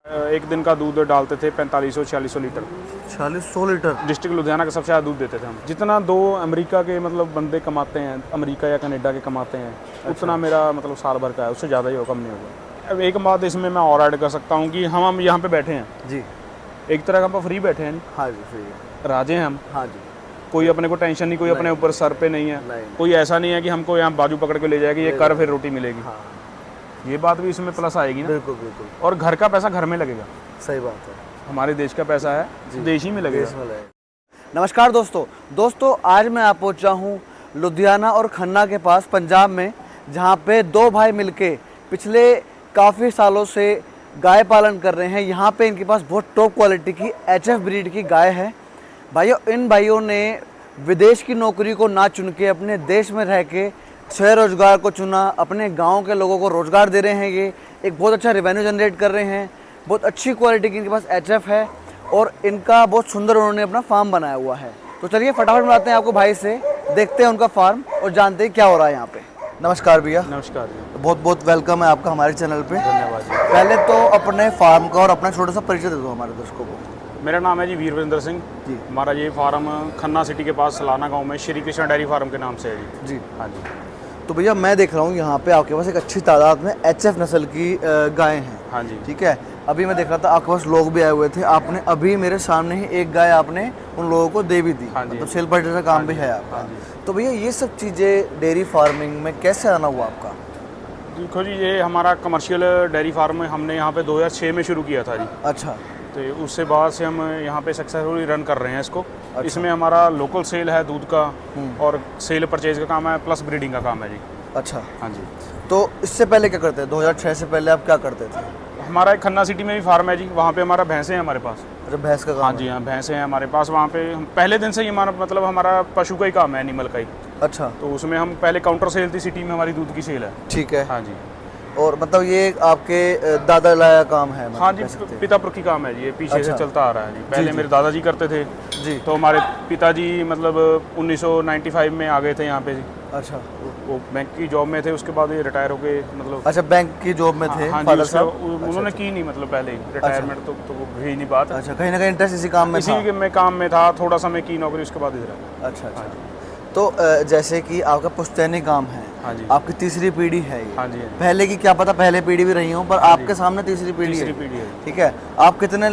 एक दिन का दूध डालते थे 4500-4600 लीटर। 4600 लीटर? डिस्ट्रिक्ट लुधियाना का सबसे ज़्यादा दूध देते थे हम। जितना दो अमेरिका के मतलब बंदे कमाते हैं, अमेरिका या कनाडा के कमाते हैं, उतना मेरा मतलब साल भर का है, उससे ज़्यादा ही हो, कम नहीं होगा। अब एक बात इसमें मैं और ऐड कर सकता हूँ कि हम यहाँ पे बैठे हैं जी, एक तरह का हम फ्री बैठे हैं। हाँ जी, फ्री है। राजे हैं हम, हाँ जी, कोई अपने को टेंशन नहीं, कोई अपने ऊपर सर पे नहीं है, कोई ऐसा नहीं है कि हमको यहाँ बाजू पकड़ के ले जाएगी, ये कर फिर रोटी मिलेगी। हाँ, ये बात भी इसमें प्लस आएगी ना। बिल्कुल बिल्कुल, और घर का पैसा घर में लगेगा। सही बात है। हमारे देश का पैसा है, देश ही में लगेगा। नमस्कार दोस्तों, आज मैं आप पहुंचा हूं लुधियाना और खन्ना के पास पंजाब में, जहां पे दो भाई मिलके पिछले काफ़ी सालों से गाय पालन कर रहे हैं। यहां पे इनके पास बहुत टॉप क्वालिटी की HF ब्रीड की गाय है। इन भाइयों ने विदेश की नौकरी को ना चुन के अपने देश में रह के स्वरोजगार को चुना, अपने गांव के लोगों को रोज़गार दे रहे हैं। ये एक बहुत अच्छा रेवेन्यू जनरेट कर रहे हैं। बहुत अच्छी क्वालिटी की इनके पास HF है और इनका बहुत सुंदर उन्होंने अपना फार्म बनाया हुआ है। तो चलिए फटाफट मिलाते हैं आपको भाई से, देखते हैं उनका फार्म और जानते हैं क्या हो रहा है यहाँ पे। नमस्कार भैया। नमस्कार जी। बहुत बहुत वेलकम है आपका हमारे चैनल पे। धन्यवाद जी। पहले तो अपने फार्म का और अपना छोटा सा परिचय दे दो हमारे दर्शकों को। मेरा नाम है जी वीरविंदर सिंह जी। हमारा ये फार्म खन्ना सिटी के पास सलाना गांव में श्री कृष्णा डेयरी फार्म के नाम से है जी। जी, हाँ जी। तो भैया मैं देख रहा हूँ यहाँ पे आपके पास एक अच्छी तादाद में HF नस्ल की गाय हैं। हाँ जी। ठीक है, अभी मैं देख रहा था आपके पास लोग भी आए हुए थे, आपने अभी मेरे सामने ही एक गाय आपने उन लोगों को दे भी दी। हाँ जी। मतलब सेल परचेज का काम भी है आपका। हाँ जी। तो भैया ये सब चीज़ें डेयरी फार्मिंग में कैसे आना हुआ आपका? देखो जी, ये हमारा कमर्शियल डेयरी फार्म हमने यहाँ पे 2006 में शुरू किया था जी। अच्छा। तो उससे बाद से हम यहाँ पे सक्सेसफुली रन कर रहे हैं इसको। इसमें हमारा लोकल सेल है दूध का और सेल परचेज का काम है, प्लस ब्रीडिंग का काम है जी। अच्छा। हाँ जी। तो इससे पहले क्या करते थे? 2006 से पहले आप क्या करते थे? हमारा एक खन्ना सिटी में भी फार्म है जी, वहाँ पे हमारा भैंसें हैं हमारे पास। अच्छा, भैंस का काम? हाँ जी, हाँ भैंसें हैं हमारे पास। वहाँ पे हम पहले दिन से ही हमारा मतलब हमारा पशु का ही काम है, एनिमल का ही। अच्छा। तो उसमें हम पहले काउंटर सेल थी, सिटी में हमारी दूध की सेल है। ठीक है। हाँ जी। और मतलब ये आपके दादा लाया काम है? हाँ जी, पिता पुरखी काम है जी, ये पीछे से चलता आ रहा है जी। पहले मेरे दादाजी करते थे जी, तो हमारे पिताजी मतलब 1995 में आ गए थे यहाँ पे जी। अच्छा। वो बैंक की जॉब में थे, उसके बाद ये रिटायर होके मतलब। अच्छा, बैंक की जॉब में थे हाँ जी, फादर साहब? उन्होंने की नहीं मतलब पहले ही रिटायरमेंट तो वो भी नहीं बात। अच्छा, कहीं ना कहीं इंटरेस्ट इसी काम में था? इसी में काम में था, थोड़ा समय की नौकरी, उसके बाद इधर। अच्छा अच्छा। तो जैसे कि आपका पुश्तैनी काम है। हाँ जी। आपकी तीसरी पीढ़ी है ये। हाँ जी। पहले की क्या पता, पहले पीढ़ी भी रही हूँ, पर आपके सामने तीसरी पीढ़ी है। ठीक है। आप कितने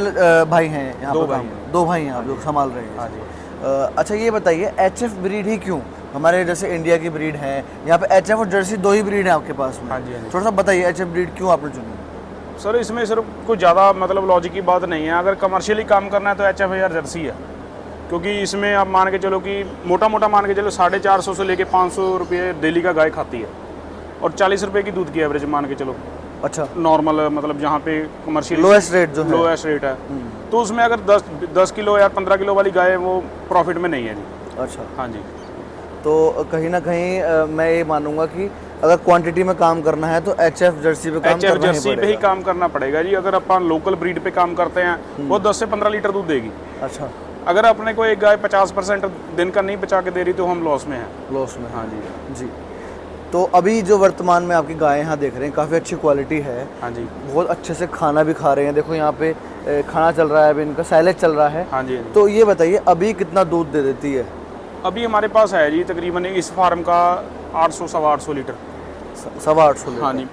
भाई हैं यहाँ पे? दो भाई हैं आप लोग संभाल रहे हैं। हाँ जी। अच्छा, ये बताइए HF ब्रीड ही क्यों? हमारे जैसे इंडिया की ब्रीड है, यहाँ पे HF और जर्सी दो ही ब्रीड है आपके पास में। हाँ जी। थोड़ा सा बताइए HF ब्रीड क्यों आपने चुनी? सर इसमें सिर्फ कुछ ज़्यादा मतलब लॉजिक की बात नहीं है। अगर कमर्शियली काम करना है तो HF या जर्सी है, क्योंकि इसमें आप मान के चलो कि मोटा मान के चलो 450 से लेके 500 रुपये डेली का गाय खाती है और 40 रुपये की दूध की एवरेज मान के चलो। अच्छा। नॉर्मल मतलब जहाँ पे कमर्शियल लोएस्ट रेट जो है, लोएस्ट रेट है, तो उसमें अगर 10 किलो या 15 किलो वाली गाय वो प्रॉफिट में नहीं है जी। अच्छा। हाँ जी। तो कहीं ना कहीं मैं ये मानूंगा कि अगर क्वांटिटी में काम करना है तो HF जर्सी पे काम HF जर्सी पे ही काम करना पड़ेगा जी। अगर अपन लोकल ब्रीड पे काम करते हैं वो 10 से 15 लीटर दूध देगी। अच्छा। अगर अपने को एक गाय 50% दिन का नहीं बचा के दे रही तो हम लॉस में हैं। लॉस में? हाँ जी। जी। तो अभी जो वर्तमान में आपकी गायें यहाँ देख रहे हैं, काफ़ी अच्छी क्वालिटी है। हाँ जी। बहुत अच्छे से खाना भी खा रहे हैं। देखो यहाँ पे खाना चल रहा है, अभी इनका साइलेज चल रहा है। हाँ जी। तो ये बताइए अभी कितना दूध दे देती है? अभी हमारे पास है जी तकरीबन इस फार्म का 800 सवा 800 लीटर। 850 लीटर? हाँ जी।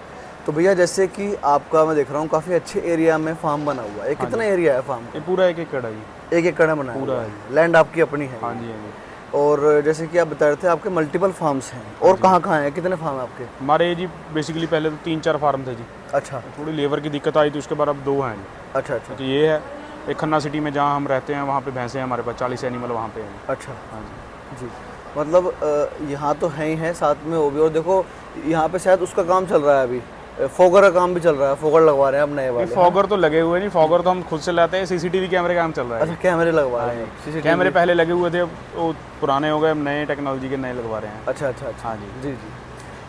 तो भैया जैसे कि आपका मैं देख रहा हूँ काफ़ी अच्छे एरिया में फार्म बना हुआ है। ये कितना एरिया है फार्म? ये पूरा 1 एकड़ है जी। 1 एकड़ में बना पूरा है? लैंड आपकी अपनी है? हाँ जी। हाँ जी। और जैसे कि आप बता रहे थे आपके मल्टीपल फार्म्स हैं, और कहाँ हैं, कितने फार्म हैं आपके? हमारे जी बेसिकली पहले तो 3-4 फार्म थे जी। अच्छा। थोड़ी लेबर की दिक्कत आई तो उसके बाद अब 2 हैं जी। अच्छा अच्छा। तो ये है एक खन्ना सिटी में जहाँ हम रहते हैं, वहाँ पे भैंसें हैं हमारे पास, 40 एनिमल वहाँ पे हैं। अच्छा। हाँ जी। जी, मतलब यहाँ तो है ही है, साथ में वो भी। और देखो यहाँ पे शायद उसका काम चल रहा है अभी, फॉगर का काम भी चल रहा है। फॉगर लगवा रहे हैं अब नए वाले? फॉगर तो लगे हुए नहीं, फॉगर तो हम खुद से लाते हैं। CCTV कैमरे का काम चल रहा है। अच्छा, कैमरे लगवा रहे हैं? कैमरे पहले लगे हुए थे, वो पुराने हो गए, अब नए टेक्नोलॉजी के नए लगवा रहे हैं। अच्छा अच्छा अच्छा। हाँ जी। जी जी।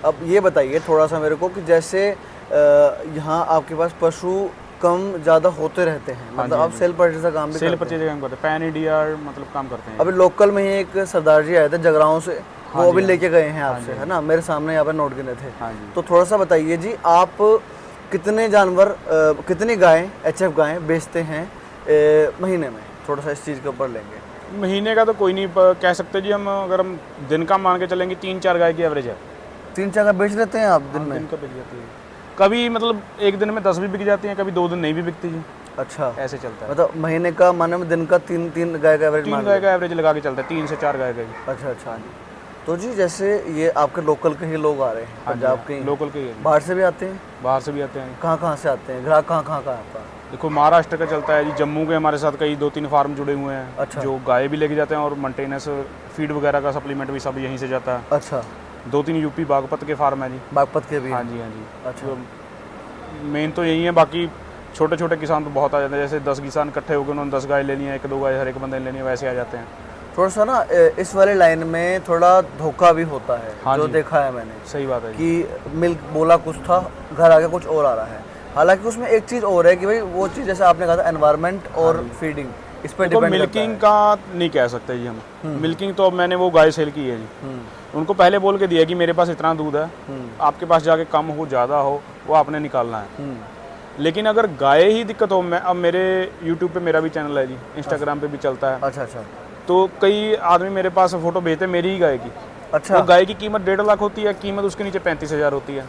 अब ये बताइए थोड़ा सा मेरे को कि जैसे यहाँ आपके पास पशु कम ज़्यादा होते रहते हैं, मतलब आप सेल परचेज का काम भी सेल परचेज का काम करते हैं, पैन EDR मतलब काम करते हैं। अभी लोकल में ही एक सरदार जी आए थे जगराओं से, वो अभी लेके गए हैं आपसे, है ना? मेरे सामने यहाँ पे नोट गिने थे। तो थोड़ा सा बताइए जी, आप कितने जानवर कितनी गायें HF गायें बेचते हैं महीने में? थोड़ा सा इस चीज़ के ऊपर लेंगे। महीने का तो कोई नहीं कह सकते जी हम, अगर हम दिन का मान के चलेंगे 3-4 गाय की एवरेज है। 3-4 गाय बेच लेते हैं आप दिन में? दिन का बिक जाती है, कभी मतलब एक दिन में 10 भी बिक जाती हैं, कभी 2 दिन नहीं भी बिकती जी। अच्छा, ऐसे चलता है। मतलब महीने का माने में दिन का 3 गाय का एवरेज 3 गाय का एवरेज लगा के चलता है, 3 से 4 गाय का जी। अच्छा अच्छा। तो जी जैसे ये आपके लोकल के ही लोग आ रहे हैं, पंजाब के ही? लोकल के ही हैं। बाहर से भी आते हैं? बाहर से भी आते हैं। कहाँ से आते हैं ग्राहक? कहाँ का आपका? देखो महाराष्ट्र का चलता है जी, जम्मू के हमारे साथ कई 2-3 फार्म जुड़े हुए हैं। अच्छा। जो गाय भी लेके जाते हैं और मेंटेनेंस फीड वगैरह का सप्लीमेंट भी सब यहीं से जाता है। अच्छा। 2-3 यूपी बागपत के फार्म है जी। बागपत के भी? हाँ जी हाँ जी। अच्छा। मेन तो यही है, बाकी छोटे छोटे किसान तो बहुत आ जाते हैं। जैसे 10 किसान इकट्ठे होकर उन्होंने 10 गाय ले ली हैं, 1-2 गाय हर एक बंदे ने लेनी है, वैसे आ जाते हैं। थोड़ा सा ना इस वाले लाइन में थोड़ा धोखा भी होता है। हाँ जो जी। देखा है मैंने। सही बात है जी। कि मिल्क बोला कुछ था, घर आके कुछ और आ रहा है। हालांकि उसमें एक चीज़ और है कि भाई वो चीज़ जैसे आपने कहा था एनवायरनमेंट और फीडिंग, इस पर देखो डिपेंड मिल्किंग का नहीं कह सकते जी हम। मिल्किंग तो अब मैंने वो गाय सेल की है जी, उनको पहले बोल के दिया कि मेरे पास इतना दूध है, आपके पास जाके कम हो ज़्यादा हो वो आपने निकालना है। लेकिन अगर गाय ही दिक्कत हो, मैं अब मेरे यूट्यूब पे मेरा भी चैनल है जी, इंस्टाग्राम पे भी चलता है। अच्छा अच्छा। तो कई आदमी मेरे पास फ़ोटो भेजते मेरी ही गाय की। अच्छा। वो गाय की कीमत 1.5 लाख होती है, कीमत उसके नीचे 35,000 होती है।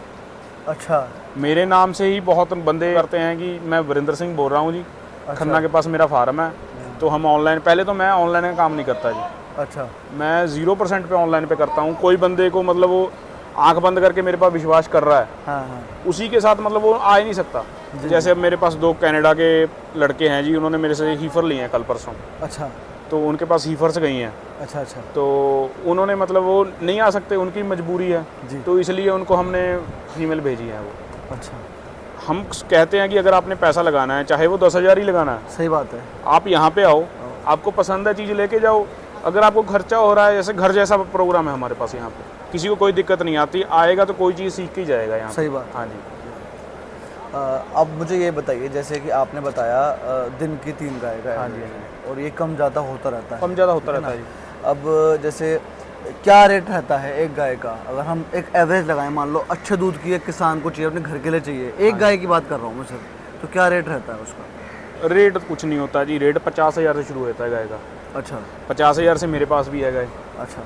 अच्छा। मेरे नाम से ही बहुत बंदे करते हैं कि मैं वरिंदर सिंह बोल रहा हूँ जी, खन्ना के पास मेरा फार्म है। तो हम ऑनलाइन, पहले तो मैं ऑनलाइन का काम नहीं करता जी, अच्छा। मैं 0% पे ऑनलाइन पे करता हूँ। कोई बंदे को मतलब वो आंख बंद करके मेरे पास विश्वास कर रहा है, हाँ हाँ। उसी के साथ मतलब वो आ ही नहीं सकता। जैसे अब मेरे पास 2 कनाडा के लड़के हैं जी, उन्होंने मेरे से हीफर लिए हैं कल परसों। अच्छा। तो उनके पास हीफर से गई हैं। अच्छा अच्छा। तो उन्होंने मतलब वो नहीं आ सकते, उनकी मजबूरी है जी। तो इसलिए उनको हमने फीमेल भेजी है वो। अच्छा। हम कहते हैं कि अगर आपने पैसा लगाना है, चाहे वो 10,000 ही लगाना है, सही बात है। आप यहाँ पे आओ, आपको पसंद है चीज़ लेके जाओ। अगर आपको खर्चा हो रहा है, जैसे घर जैसा प्रोग्राम है हमारे पास यहाँ पे, किसी को कोई दिक्कत नहीं आती, आएगा तो कोई चीज़ सीख के ही जाएगा यहाँ। सही बात। हाँ जी। अब मुझे ये बताइए, जैसे कि आपने बताया दिन की 3 गाय का हाँ जी, है, और ये कम ज़्यादा होता रहता है। कम ज़्यादा होता रहता है जी। अब जैसे क्या रेट रहता है एक गाय का? अगर हम एक एवरेज लगाएं, मान लो अच्छे दूध की एक किसान को चाहिए, अपने घर के लिए चाहिए, एक गाय की बात कर रहा हूँ मैं सर, तो क्या रेट रहता है उसका? रेट कुछ नहीं होता जी, रेट 50,000 से शुरू होता है गाय का। अच्छा। 50,000 से मेरे पास भी है गाय। अच्छा।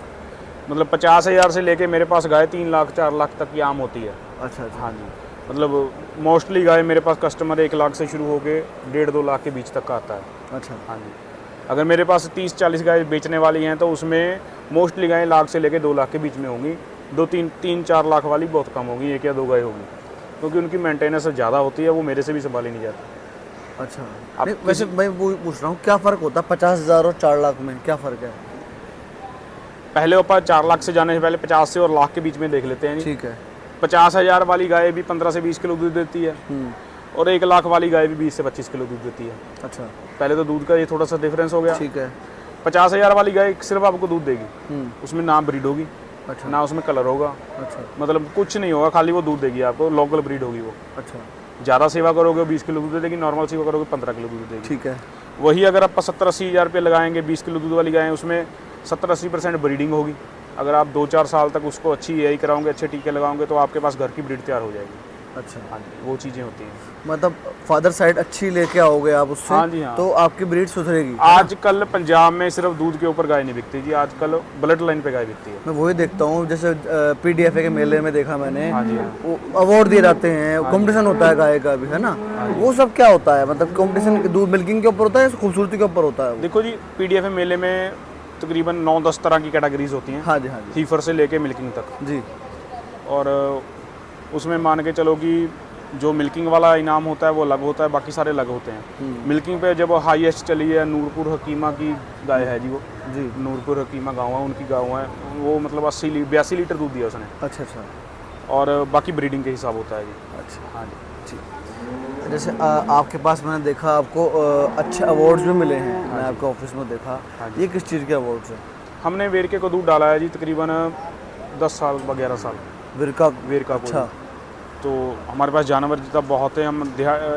मतलब 50,000 से लेके मेरे पास गाय 3 लाख 4 लाख तक की आम होती है। अच्छा अच्छा। हाँ जी। मतलब मोस्टली गाय मेरे पास कस्टमर 1 लाख से शुरू होके 1.5-2 लाख के बीच तक का आता है। अच्छा। हाँ जी। अगर मेरे पास 30-40 गाय बेचने वाली हैं तो उसमें मोस्टली गाय लाख से लेके 2 लाख के बीच में होंगी। 3-4 लाख वाली बहुत कम होगी, 1 या 2 गाय होगी, क्योंकि उनकी मेंटेनेंस ज़्यादा होती है, वो मेरे से भी संभाली नहीं जाती। अच्छा। आप नहीं, वैसे मैं वो पूछ रहा हूँ, क्या फ़र्क होता है 50,000 और 4 लाख में? क्या फ़र्क है? पहले ऊपर 4 लाख से जाने से पहले 50 से और लाख के बीच में देख लेते हैं जी। ठीक है। 50,000 वाली गाय भी 15 से 20 किलो दूध देती है, और 1 लाख वाली गाय भी 20 से 25 किलो दूध देती है। अच्छा। पहले तो दूध का ये थोड़ा सा डिफरेंस हो गया। ठीक है। 50,000 वाली गाय सिर्फ आपको दूध देगी, उसमें ना ब्रीड होगी, अच्छा। ना उसमें कलर होगा, अच्छा। मतलब कुछ नहीं होगा, खाली वो दूध देगी आपको, लोकल ब्रीड होगी वो। अच्छा। ज़्यादा सेवा करोगे 20 किलो दूध देगी, नॉर्मल सेवा करोगे 15 किलो दूध देगी। ठीक है। वही अगर आप 70-80 हज़ार रुपये लगाएंगे 20 किलो दूध वाली गाय, उसमें 70-80% ब्रीडिंग होगी। अगर आप 2-4 साल तक उसको अच्छी यही कराओगे, अच्छे टीके लगाओगे, तो आपके पास घर की ब्रीड तैयार हो जाएगी। अच्छा। हाँ जी, वो चीज़ें होती हैं। मतलब फादर साइड अच्छी लेके आओगे आप उससे, हाँ जी, हाँ। तो आपकी ब्रीड सुधरेगी। आजकल पंजाब में सिर्फ दूध के ऊपर गाय नहीं बिकती जी, आजकल ब्लड लाइन पे गाय बिकती है। मैं वही देखता हूँ, जैसे PDFA के मेले में देखा मैंने, हाँ जी, हाँ। वो अवार्ड दिए जाते हैं, कंपटीशन होता है गाय का भी, है ना? वो सब क्या होता है? मतलब कंपटीशन दूध मिल्किंग के ऊपर होता है या खूबसूरती के ऊपर होता है वो? देखो जी, PDFA मेले में तकरीबन 9-10 तरह की कैटेगरीज होती हैं। हाँ जी, हाँ जी। हीफर से लेके मिल्किंग तक। जी। और उसमें मान के चलो कि जो मिल्किंग वाला इनाम होता है वो अलग होता है, बाकी सारे अलग होते हैं। मिल्किंग पे जब हाईएस्ट चली है, नूरपुर हकीमा की गाय है जी वो जी। नूरपुर हकीमा गाँव है, उनकी गाँव है वो, मतलब 82 लीटर दूध दिया उसने। अच्छा अच्छा। और बाकी ब्रीडिंग के हिसाब होता है जी। अच्छा। हाँ जी। जैसे आपके पास मैंने देखा आपको अच्छे अवार्ड्स भी मिले हैं, मैं आपके ऑफिस में देखा। ये किस चीज़ के अवार्ड्स हैं? हमने वेरके को दूध डाला है जी तकरीबन 10 साल 11 साल। विरका? वेरका को। अच्छा। तो हमारे पास जानवर जितना बहुत है, हम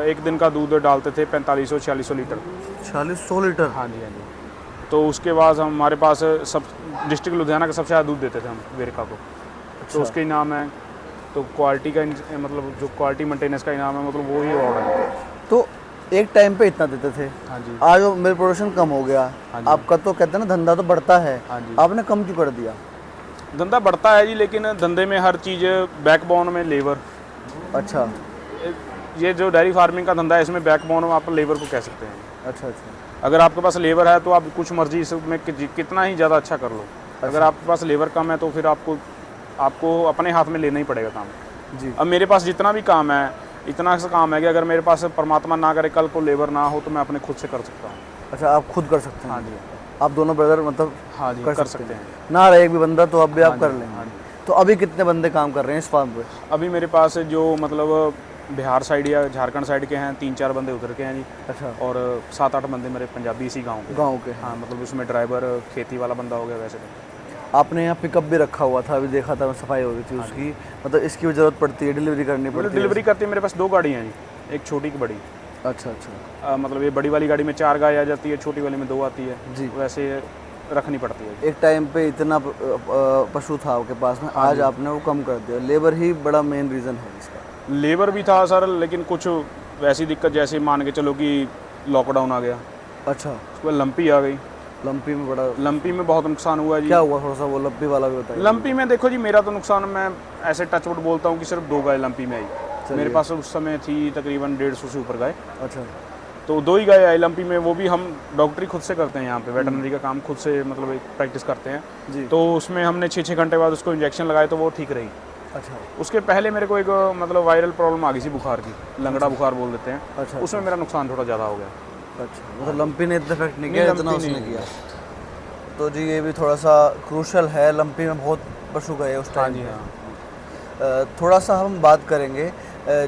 एक दिन का दूध डालते थे 4500-4600 लीटर। 4600 लीटर? हाँ जी, हाँ जी। तो उसके बाद हमारे पास सब डिस्ट्रिक्ट लुधियाना का सबसे ज़्यादा दूध देते थे हम वेरका को। तो उसके इनाम है तो क्वालिटी का मतलब जो क्वालिटी मेंटेनेंस का इनाम है मतलब वो ही अवार्ड है। तो एक टाइम पे इतना देते थे, हाँ जी। आज वो मिल्क प्रोडक्शन कम हो गया, हाँ जी। आपका तो कहते हैं ना धंधा तो बढ़ता है, हाँ जी। आपने कम क्यों कर दिया? धंधा बढ़ता है जी, लेकिन धंधे में हर चीज़ बैकबोन में लेबर, अच्छा ये जो डेयरी फार्मिंग का धंधा है इसमें बैकबोन आप लेबर को कह सकते हैं। अच्छा अच्छा। अगर आपके पास लेबर है तो आप कुछ मर्जी इसमें कितना ही ज़्यादा अच्छा कर लो। अगर आपके पास लेबर कम है तो फिर आपको अपने हाथ में लेना ही पड़ेगा काम जी। अब मेरे पास जितना भी काम है इतना सा काम है कि अगर मेरे पास परमात्मा ना करे कल को लेबर ना हो तो मैं अपने खुद से कर सकता हूँ। अच्छा, आप खुद कर सकते हैं? हाँ जी। आप दोनों ब्रदर मतलब हाँ जी कर सकते हैं। ना रहे एक भी बंदा तो अब भी आप कर लेंगे। हाँ जी। तो अभी कितने बंदे काम कर रहे हैं इस फार्म पे? अभी मेरे पास जो मतलब बिहार साइड या झारखंड साइड के हैं 3-4 बंदे उधर के हैं जी, अच्छा, और 7-8 बंदे मेरे पंजाबी इसी गाँव के। गाँव के हैं। हाँ मतलब उसमें ड्राइवर खेती वाला बंदा हो गया वैसे तो। आपने यहाँ पिकअप भी रखा हुआ था, अभी देखा था, सफाई हो रही थी उसकी, मतलब इसकी भी ज़रूरत पड़ती है, डिलीवरी करनी मतलब पड़ती है? डिलीवरी करती है मेरे पास 2 गाड़ियाँ हैं जी, एक छोटी की बड़ी। अच्छा अच्छा। मतलब ये बड़ी वाली गाड़ी में 4 गाय आ जाती है, छोटी वाली में 2 आती है जी। वैसे रखनी पड़ती है। एक टाइम पे इतना पशु था आपके पास में, आज आपने वो कम कर दिया, लेबर ही बड़ा मेन रीज़न है इसका? लेबर भी था सर, लेकिन कुछ वैसी दिक्कत जैसे मान के चलो कि लॉकडाउन आ गया, अच्छा, उसके बाद लंपी आ गई। लंपी में बड़ा लंपी में बहुत नुकसान हुआ जी। क्या हुआ, थोड़ा सा वो लंपी वाला भी बताइए। लंपी में देखो जी मेरा तो नुकसान, मैं ऐसे टचवुड बोलता हूँ कि सिर्फ 2 गाय लंपी में आई। मेरे पास उस समय थी तकरीबन 150 से ऊपर गाय, अच्छा, तो 2 ही गाय आई लंपी में। वो भी हम डॉक्टरी खुद से करते हैं यहाँ पे, वेटरनरी का काम खुद से मतलब एक प्रैक्टिस करते हैं जी। तो उसमें हमने 6-6 घंटे बाद उसको इंजेक्शन लगाए तो वो ठीक रही। अच्छा उसके पहले मेरे को एक मतलब वायरल प्रॉब्लम आ गई थी बुखार की, लंगड़ा बुखार बोल देते हैं। अच्छा, उसमें मेरा नुकसान थोड़ा ज़्यादा हो गया। अच्छा, मतलब लंपी ने इतना इफेक्ट नहीं किया नहीं, जितना लंपी उसने नहीं किया। तो जी ये भी थोड़ा सा क्रूशल है, लंपी में बहुत पशु गए उस हाँ टाइम। जी हाँ। थोड़ा सा हम बात करेंगे,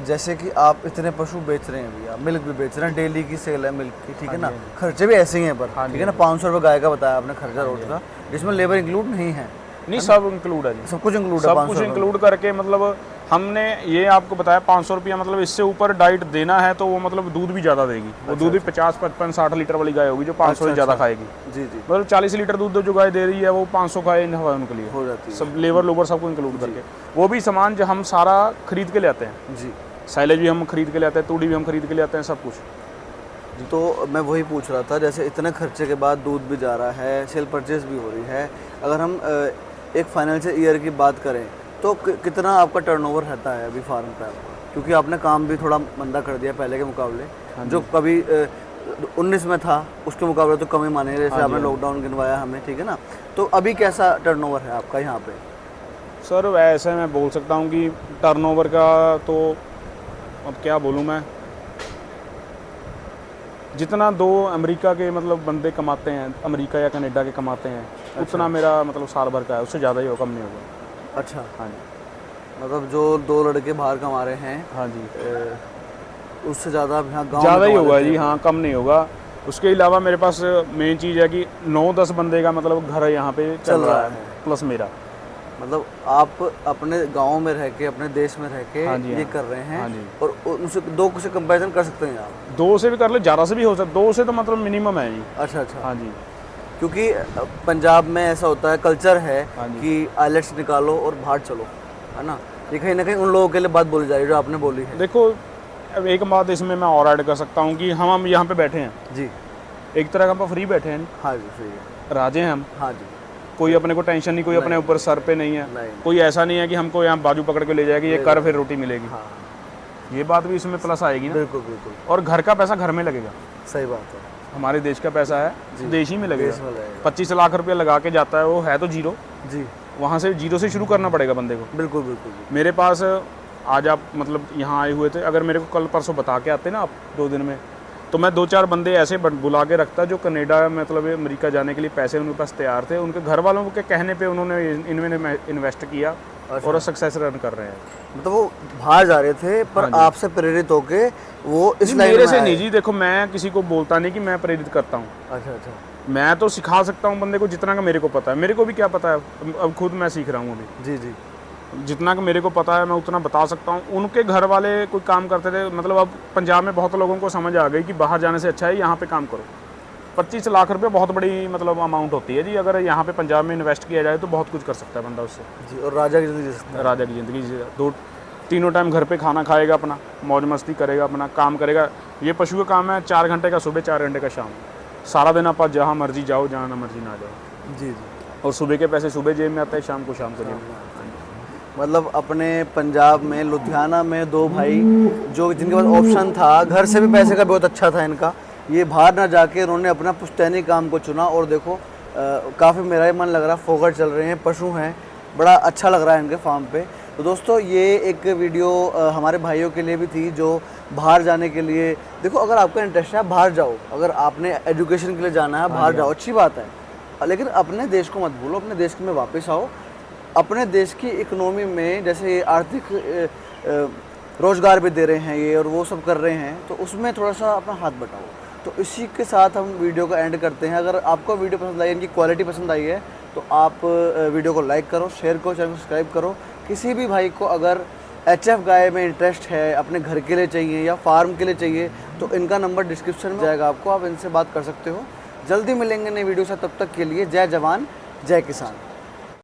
जैसे कि आप इतने पशु बेच रहे हैं भैया, मिल्क भी बेच रहे हैं, डेली की सेल है मिल्क की, ठीक है ना, खर्चे भी ऐसे ही हैं पर, ठीक है ना, 500 रुपये गाय का बताया आपने खर्चा रोज का, जिसमें लेबर इंक्लूड नहीं है? नहीं सब इंक्लूड है जी, सब कुछ इंक्लूड है? सब 500 कुछ रुपये? इंक्लूड करके मतलब हमने ये आपको बताया 500 रुपया, मतलब इससे ऊपर डाइट देना है तो वो मतलब दूध भी ज़्यादा देगी। वो दूध भी 50-55-60 लीटर वाली गाय होगी जो 500 से ज़्यादा खाएगी। जी जी, मतलब 40 लीटर दूध जो गाय दे रही है वो 500 खाए उनके लिए हो जाती है सब लेबर लोबर सबको इंक्लूड करके। वो भी सामान जो हम सारा खरीद के ले आते हैं जी। साइलेज भी हम खरीद के ले आते हैं, तूड़ी भी हम खरीद के ले आते हैं, सब कुछ। तो मैं वही पूछ रहा था, जैसे इतने खर्चे के बाद दूध भी जा रहा है, सेल परचेज भी हो रही है, अगर हम एक फाइनेंशियल ईयर की बात करें तो कितना आपका टर्नओवर रहता है अभी फार्म पे आपका? क्योंकि आपने काम भी थोड़ा मंदा कर दिया पहले के मुकाबले, जो कभी 19 में था उसके मुकाबले तो कम ही माने, जैसे आपने लॉकडाउन गिनवाया हमें, ठीक है ना, तो अभी कैसा टर्नओवर है आपका यहाँ पे? सर वैसे मैं बोल सकता हूँ कि टर्नओवर का तो अब क्या बोलूँ मैं, जितना 2 अमेरिका के मतलब बंदे कमाते हैं, अमेरिका या कनाडा के कमाते हैं, उतना मेरा मतलब साल भर का है, उससे ज़्यादा ही होगा, कम नहीं होगा। अच्छा, हाँ जी, मतलब जो 2 लड़के बाहर कमा रहे हैं, हाँ जी, उससे ज़्यादा यहाँ गाँव ज़्यादा ही होगा जी, हाँ कम नहीं होगा। उसके अलावा मेरे पास मेन चीज़ है कि 9-10 बंदे का मतलब घर यहाँ पे चल रहा है प्लस मेरा। मतलब आप अपने गांव में रह के, अपने देश में रह के हाँ जी, ये हाँ। कर रहे हैं। हाँ जी। और उनसे 2 से कंपैरिजन कर सकते हैं आप? 2 से भी कर ले, ज़्यादा से भी हो सकता, 2 से तो मतलब मिनिमम है जी। अच्छा अच्छा। हाँ जी, क्योंकि पंजाब में ऐसा होता है, कल्चर है हाँ जी। कि आइलेट्स निकालो और बाहर चलो, है ना, ये कहीं ना कहीं उन लोगों के लिए बात बोली जा रही है जो आपने बोली है। देखो अब एक बात इसमें मैं और ऐड कर सकता हूँ कि हम यहाँ पे बैठे हैं, जी, एक तरह का हम फ्री बैठे हैं, हाँ जी, सही है, राजे हैं हम, हाँ जी, कोई अपने को टेंशन नहीं, कोई अपने ऊपर सर पे नहीं है, नहीं, कोई ऐसा नहीं है कि हमको यहाँ बाजू पकड़ के ले जाएगी ये कर फिर रोटी मिलेगी। हाँ, ये बात भी इसमें प्लस आएगी ना। बिल्कुल बिल्कुल, और घर का पैसा घर में लगेगा, सही बात है, हमारे देश का पैसा है देश ही में देश में लगेगा। लगेगा। 25 लाख रुपया लगा के जाता है वो है तो जीरो, जी, वहाँ से जीरो से शुरू करना पड़ेगा बंदे को। बिल्कुल बिल्कुल। मेरे पास आज आप मतलब यहाँ आए हुए थे, अगर मेरे को कल परसों बता के आते ना आप 2 दिन में, तो मैं 2-4 बंदे ऐसे बुला के रखता जो कनाडा मतलब अमेरिका जाने के लिए पैसे उनके पास तैयार थे, उनके घर वालों के कहने पे उन्होंने इनमें इन्वेस्ट किया और सक्सेस रन कर रहे हैं। मतलब वो बाहर जा रहे थे पर आपसे प्रेरित होके वो इस लाइन मेरे में से आए। नहीं जी, देखो मैं किसी को बोलता नहीं कि मैं प्रेरित करता हूँ, अच्छा अच्छा, मैं तो सिखा सकता हूँ बंदे को जितना का मेरे को पता है। मेरे को भी क्या पता है, अब खुद मैं सीख रहा हूँ अभी, जी जी, जितना का मेरे को पता है मैं उतना बता सकता हूँ। उनके घर वाले कोई काम करते थे, मतलब अब पंजाब में बहुत लोगों को समझ आ गई कि बाहर जाने से अच्छा है यहाँ पे काम करो। 25 लाख रुपए बहुत बड़ी मतलब अमाउंट होती है जी, अगर यहाँ पे पंजाब में इन्वेस्ट किया जाए तो बहुत कुछ कर सकता है बंदा उससे। जी, और राजा की जिंदगी जी सकते हैं। राजा की ज़िंदगी तीनों टाइम घर पे खाना खाएगा, अपना मौज मस्ती करेगा, अपना काम करेगा। ये पशु का काम है 4 घंटे का सुबह, 4 घंटे का शाम। सारा दिन आप जहाँ मर्जी जाओ, जहाँ ना मर्जी ना जाओ। जी जी। और सुबह के पैसे सुबह जेब में आते हैं, शाम को जेब में। मतलब अपने पंजाब में लुधियाना में 2 भाई जो जिनके पास ऑप्शन था, घर से भी पैसे का बहुत अच्छा था इनका, ये बाहर ना जाके उन्होंने अपना पुश्तैनी काम को चुना। और देखो काफ़ी मेरा ही मन लग रहा, फोकट चल रहे हैं, पशु हैं, बड़ा अच्छा लग रहा है इनके फार्म पे। तो दोस्तों ये एक वीडियो हमारे भाइयों के लिए भी थी जो बाहर जाने के लिए, देखो अगर आपका इंटरेस्ट है आप बाहर जाओ, अगर आपने एजुकेशन के लिए जाना है बाहर जाओ, अच्छी बात है, लेकिन अपने देश को मत भूलो, अपने देश में वापस आओ। अपने देश की इकोनॉमी में जैसे आर्थिक रोज़गार भी दे रहे हैं ये और वो सब कर रहे हैं, तो उसमें थोड़ा सा अपना हाथ बटाओ। तो इसी के साथ हम वीडियो का एंड करते हैं। अगर आपको वीडियो पसंद आई, इनकी क्वालिटी पसंद आई है, तो आप वीडियो को लाइक करो, शेयर करो, चैनल को सब्सक्राइब करो। किसी भी भाई को अगर HF गाय में इंटरेस्ट है, अपने घर के लिए चाहिए या फार्म के लिए चाहिए, तो इनका नंबर डिस्क्रिप्शन में जाएगा आपको, आप इनसे बात कर सकते हो। जल्दी मिलेंगे नई वीडियो से, तब तक के लिए जय जवान जय किसान।